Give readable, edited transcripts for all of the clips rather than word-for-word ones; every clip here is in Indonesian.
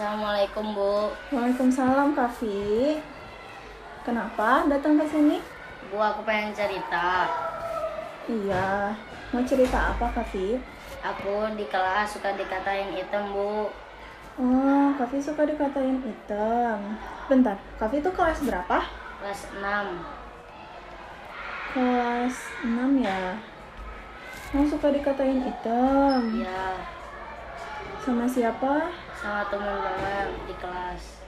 Assalamualaikum Bu. Waalaikumsalam Kavi. Kenapa datang ke sini? Bu, aku pengen cerita. Iya, mau cerita apa Kavi? Aku di kelas suka dikatain hitam Bu. Oh, Kavi suka dikatain hitam. Bentar, Kavi tuh kelas berapa? Kelas 6. Kelas 6 ya. Mau suka dikatain hitam? Ya, Sama siapa? sama teman-teman di kelas.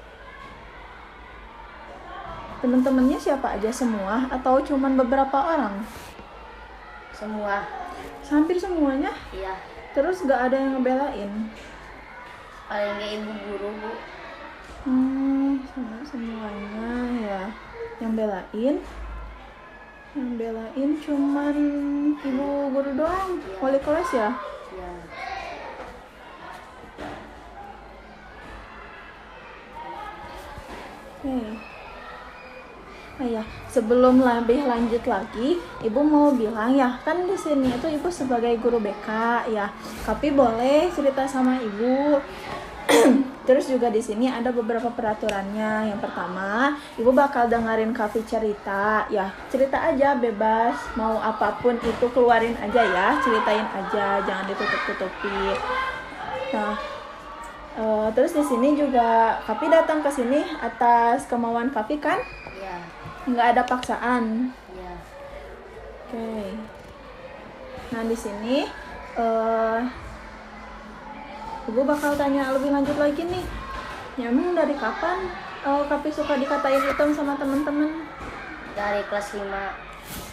Temen-temennya siapa aja semua? Atau cuman beberapa orang? Semua. Hampir semuanya? Iya. Terus gak ada yang ngebelain? Paling gak ibu guru Bu. Sama semuanya ya. Yang belain? Yang belain cuman ibu guru doang, Iya. wali kelas ya? Ya. Oke. Oh ya, sebelum lebih lanjut lagi, ibu mau bilang ya, kan di sini itu ibu sebagai guru BK ya. Tapi boleh cerita sama ibu. Terus juga di sini ada beberapa peraturannya. Yang pertama, ibu bakal dengerin Kavi cerita ya. Cerita aja bebas, mau apapun itu keluarin aja ya, ceritain aja, jangan ditutup-tutupi. Nah, terus di sini juga Kavi datang ke sini atas kemauan Kavi kan? Ya. Nggak ada paksaan. Ya. Oke. Nah di sini ibu bakal tanya lebih lanjut lagi nih. Ya, emang dari kapan Kavi suka dikatain hitam sama teman-teman? Dari kelas 5.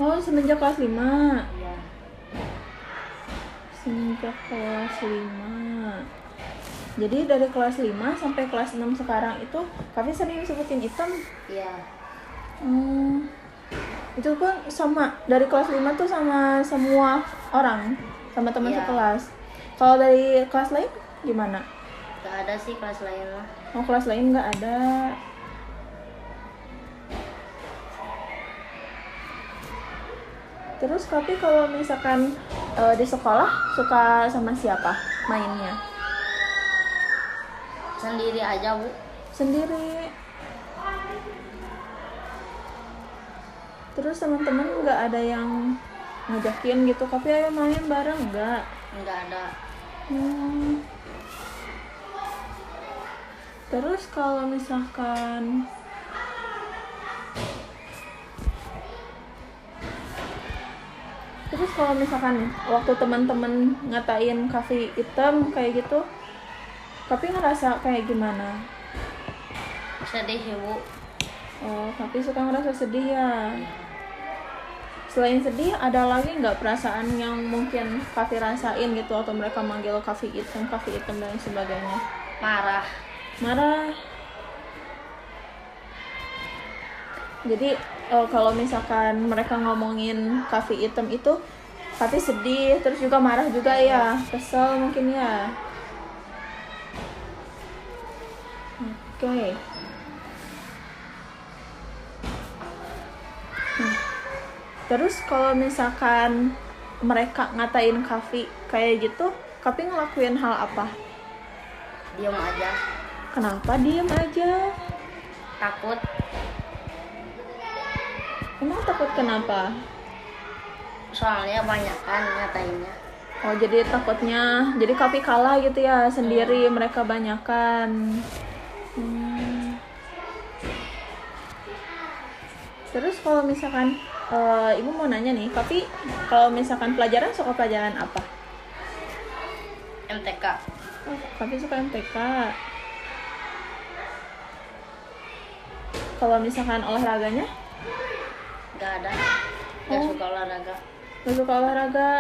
Oh, semenjak kelas 5. Ya. Semenjak kelas 5. Jadi dari kelas 5 sampai kelas 6 sekarang itu Kavi sering disebutin hitam. Ya. Itu pun sama dari kelas 5 tuh sama semua orang, sama teman Iya. sekelas. Kalau dari kelas lain gimana? Gak ada sih kelas lain mah. Oh, kelas lain nggak ada. Terus tapi kalau misalkan di sekolah suka sama siapa mainnya? Sendiri aja Bu. Sendiri. Terus teman-teman nggak ada yang ngajakin gitu, tapi ayo main bareng nggak? Nggak ada. Terus kalau misalkan waktu teman-teman ngatain Kavi hitam kayak gitu, Kavi ngerasa kayak gimana? Sedih ya Bu. Oh, Kavi suka ngerasa sedih ya. Selain sedih, ada lagi nggak perasaan yang mungkin Kavi rasain gitu, atau mereka manggil Kavi hitam dan sebagainya? Marah. Marah. Jadi kalau misalkan mereka ngomongin Kavi hitam itu, Kavi sedih, terus juga marah juga ya, kesel mungkin ya. Oke. Terus kalau misalkan mereka ngatain Kavi kayak gitu, Kavi ngelakuin hal apa? Diam aja. Kenapa diem aja? Takut. Emang takut kenapa? Soalnya banyak kan nyatainnya. Oh, jadi takutnya, jadi Kavi kalah gitu ya, sendiri, mereka banyakan. Terus kalau misalkan ibu mau nanya nih, Kavi kalau misalkan pelajaran suka pelajaran apa? MTK. Oh, Kavi suka MTK. Kalau misalkan olahraganya? Gak ada. Gak Oh. suka olahraga. Gak suka olahraga.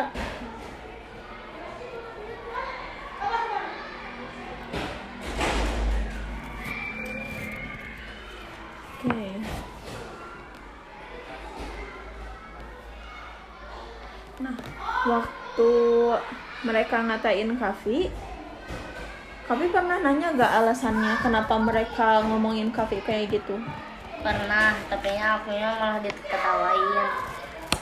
Oke. Nah, waktu mereka ngatain Kavi pernah nanya gak alasannya kenapa mereka ngomongin Kavi kayak gitu? Pernah, tapi akunya malah diketawain.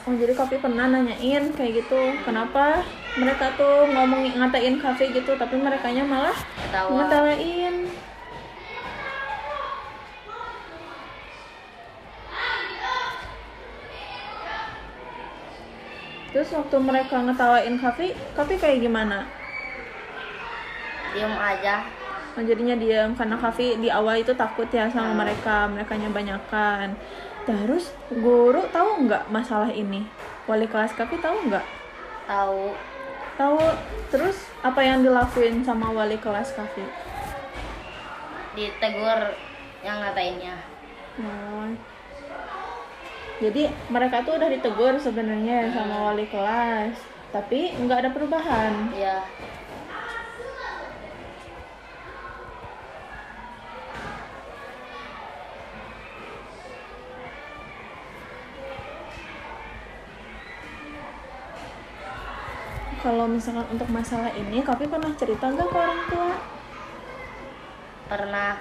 Oh, jadi Kavi pernah nanyain kayak gitu, kenapa mereka tuh ngatain Kavi gitu, tapi merekanya malah Ketawa. ngetawain. Terus waktu mereka ngetawain Kavi kayak gimana? Diem aja. Nah, jadinya diam karena Kavi di awal itu takut ya sama merekanya banyakan. Terus guru tahu nggak masalah ini? Wali kelas Kavi tahu nggak? Tahu. Tahu. Terus apa yang dilakuin sama wali kelas Kavi? Ditegur yang ngatainnya. Oh. Jadi mereka tuh udah ditegur sebenarnya sama wali kelas, tapi nggak ada perubahan. Iya. Kalau misalkan untuk masalah ini, Kavi pernah cerita nggak ke orang tua? Pernah.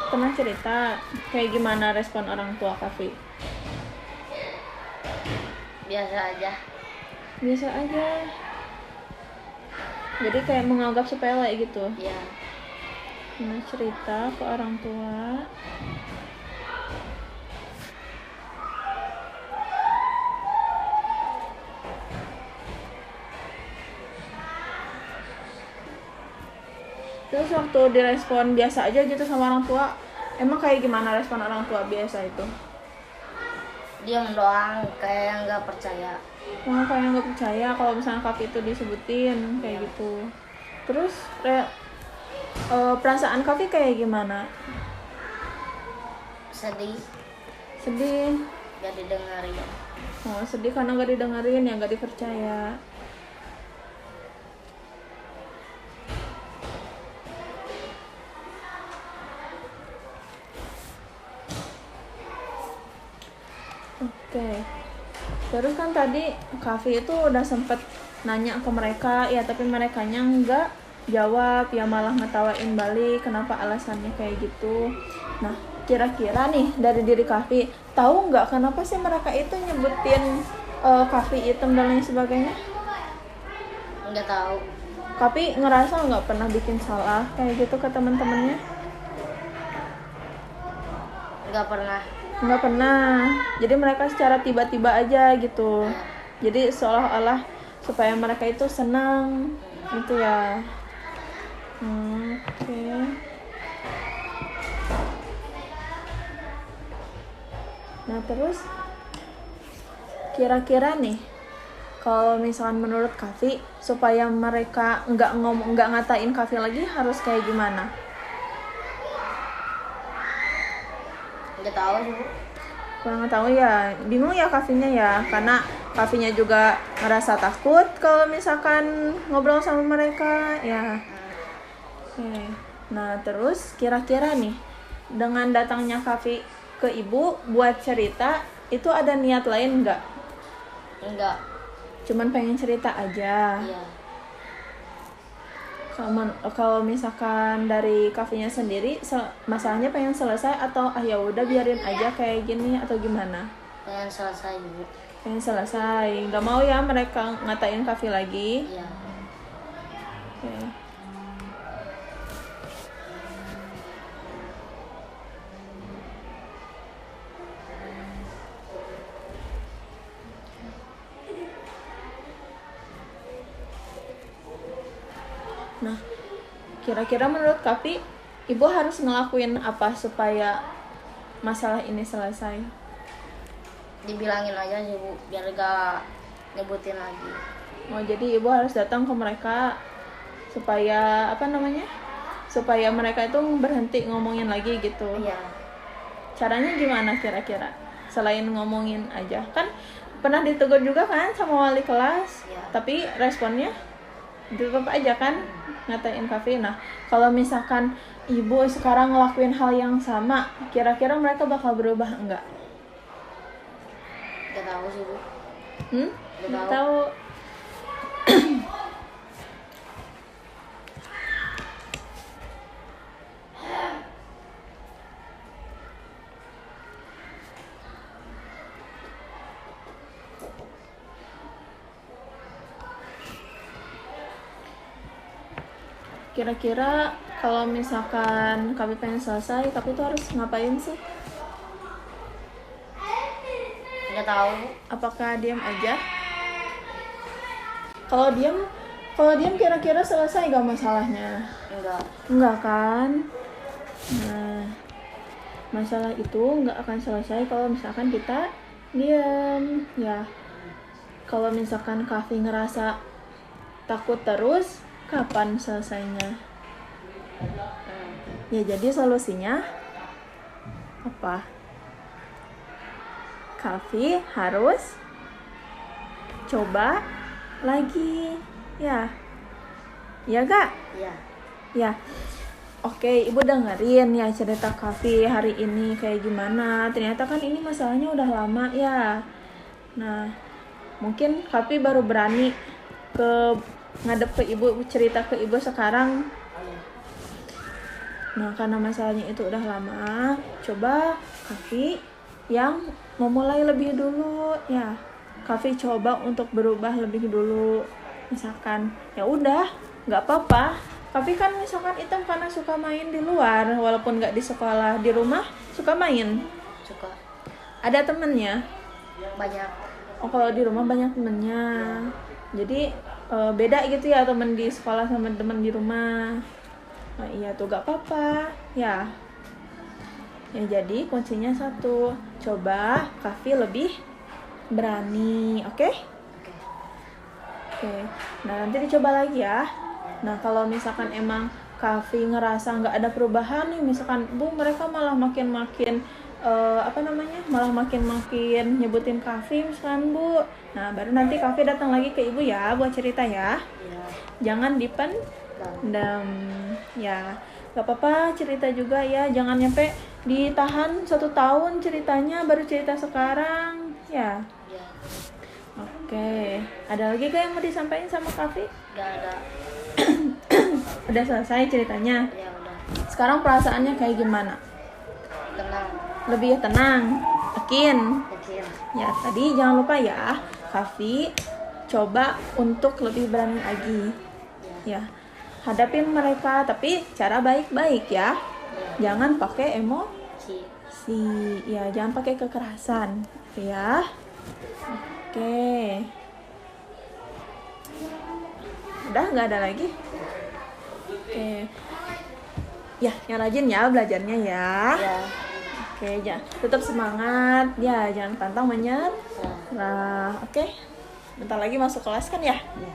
Pernah cerita. Kayak gimana respon orang tua Kavi? Biasa aja. Biasa aja. Jadi kayak menganggap sepele gitu. Iya. Pernah cerita ke orang tua. Terus waktu direspon biasa aja gitu sama orang tua, emang kayak gimana respon orang tua biasa itu? Diem doang, kayak yang nggak percaya. Oh, kayak nggak percaya kalau misalnya Kavi itu disebutin kayak gitu. Terus perasaan Kavi kayak gimana? Sedih. Sedih. Gak didengarin. Oh, sedih karena nggak didengerin ya, nggak dipercaya. Oke. Terus kan tadi Kavi itu udah sempet nanya ke mereka, ya tapi merekanya nggak jawab, ya malah ngetawain balik. Kenapa alasannya kayak gitu? Nah, kira-kira nih dari diri Kavi, tahu nggak kenapa sih mereka itu nyebutin Kavi hitam dan lain sebagainya? Nggak tahu. Kavi ngerasa nggak pernah bikin salah kayak gitu ke teman-temannya? Nggak pernah. Nggak pernah. Jadi mereka secara tiba-tiba aja gitu. Jadi seolah-olah supaya mereka itu senang gitu ya. Oke. Nah terus kira-kira nih, kalau misalkan menurut Kavi supaya mereka nggak ngatain Kavi lagi harus kayak gimana? Nggak tahu sih, Bu. Kurang tahu ya, bingung ya Kavinya ya, karena Kavinya juga ngerasa takut kalau misalkan ngobrol sama mereka ya. Oke. Nah terus kira-kira nih dengan datangnya Kavi ke ibu buat cerita itu ada niat lain nggak? Enggak. Cuman pengen cerita aja. Iya. Kalau misalkan dari Kavinya sendiri masalahnya pengen selesai atau ya udah biarin aja kayak gini atau gimana? Pengen selesai, Bu. Pengen selesai, nggak mau ya mereka ngatain Kavi lagi. Iya. Oke. Nah, kira-kira menurut Kavi, ibu harus ngelakuin apa supaya masalah ini selesai? Dibilangin aja sih, Bu, biar gak nyebutin lagi. Oh, jadi ibu harus datang ke mereka supaya supaya mereka itu berhenti ngomongin lagi gitu. Iya. Caranya gimana kira-kira? Selain ngomongin aja, kan pernah ditegur juga kan sama wali kelas, Iya. tapi responnya tetap aja kan ngatain Kavi. Nah, kalau misalkan ibu sekarang ngelakuin hal yang sama, kira-kira mereka bakal berubah enggak? Nggak tahu sih, Bu. Nggak Nggak tahu. Kira-kira kalau misalkan kami pengen selesai, tapi itu harus ngapain sih? Nggak tahu. Apakah diam aja? Kalau diam kira-kira selesai gak masalahnya? Enggak kan? Nah, masalah itu nggak akan selesai kalau misalkan kita diam ya. Kalau misalkan Kavi ngerasa takut terus, kapan selesainya? Ya jadi solusinya apa? Kavi harus coba lagi ya. Ya gak? Iya. Ya. Oke, Ibu dengerin ya cerita Kavi hari ini kayak gimana. Ternyata kan ini masalahnya udah lama ya. Nah, mungkin Kavi baru berani ngadep ke Ibu, cerita ke Ibu sekarang. Nah, karena masalahnya itu udah lama, coba Kavi yang memulai lebih dulu ya. Kavi coba untuk berubah lebih dulu. Misalkan, ya udah, nggak apa-apa. Tapi kan misalkan Item karena suka main di luar, walaupun nggak di sekolah, di rumah suka main. Suka. Ada temennya? Banyak. Oh, kalau di rumah banyak temennya. Jadi beda gitu ya temen di sekolah sama temen di rumah. Nah, iya tuh gak apa-apa ya. Ya jadi kuncinya satu, coba Kavi lebih berani, oke? Oke. Nah nanti dicoba lagi ya. Nah kalau misalkan emang Kavi ngerasa nggak ada perubahan nih, misalkan Bu mereka malah makin malah makin nyebutin Kavi misalkan Bu. Nah baru nanti Kavi datang lagi ke Ibu ya buat cerita ya. Iya. Jangan dipendam ya. Gak apa-apa cerita juga ya, jangan nyampe ditahan 1 tahun ceritanya baru cerita sekarang ya. Iya. Oke, ada lagi gak yang mau disampaikan sama Kavi? Gak ada. Udah selesai ceritanya. Ya udah. Sekarang perasaannya kayak gimana? Tenang. Lebih tenang, yakin? Yakin. Ya tadi jangan lupa ya, Kavi coba untuk lebih berani lagi. Ya, hadapin mereka tapi cara baik-baik ya. Jangan pakai emosi. Ya, jangan pakai kekerasan ya. Oke. Udah nggak ada lagi? Oke. Ya, yang rajin ya belajarnya ya. Ya. Oke, tetap semangat ya, jangan pantang menyerah. Ya. Oke. Bentar lagi masuk kelas kan ya? Ya.